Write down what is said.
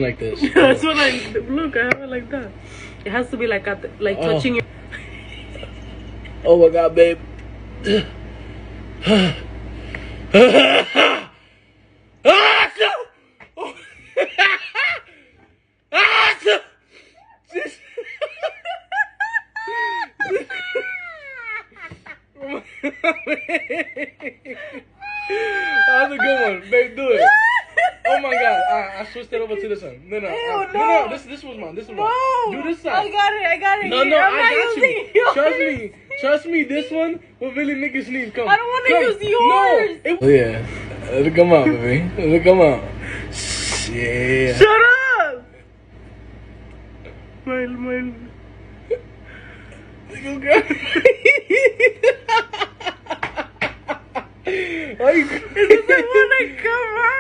like this. That's what I look. I have it like that. It has to be like at the, like touching your. Oh my god, babe. That's a good one, babe. Do it. Oh my god, I switched it over to this one. No. This was mine. This was mine. Do this side. I got it. No, I'm I not got using you. yours. Trust me. This one will really make you sneeze. Come. I don't want to use yours. No. Oh yeah. It'll come out, baby. It'll come out. Yeah. Shut up. My. Okay. It doesn't want to come out.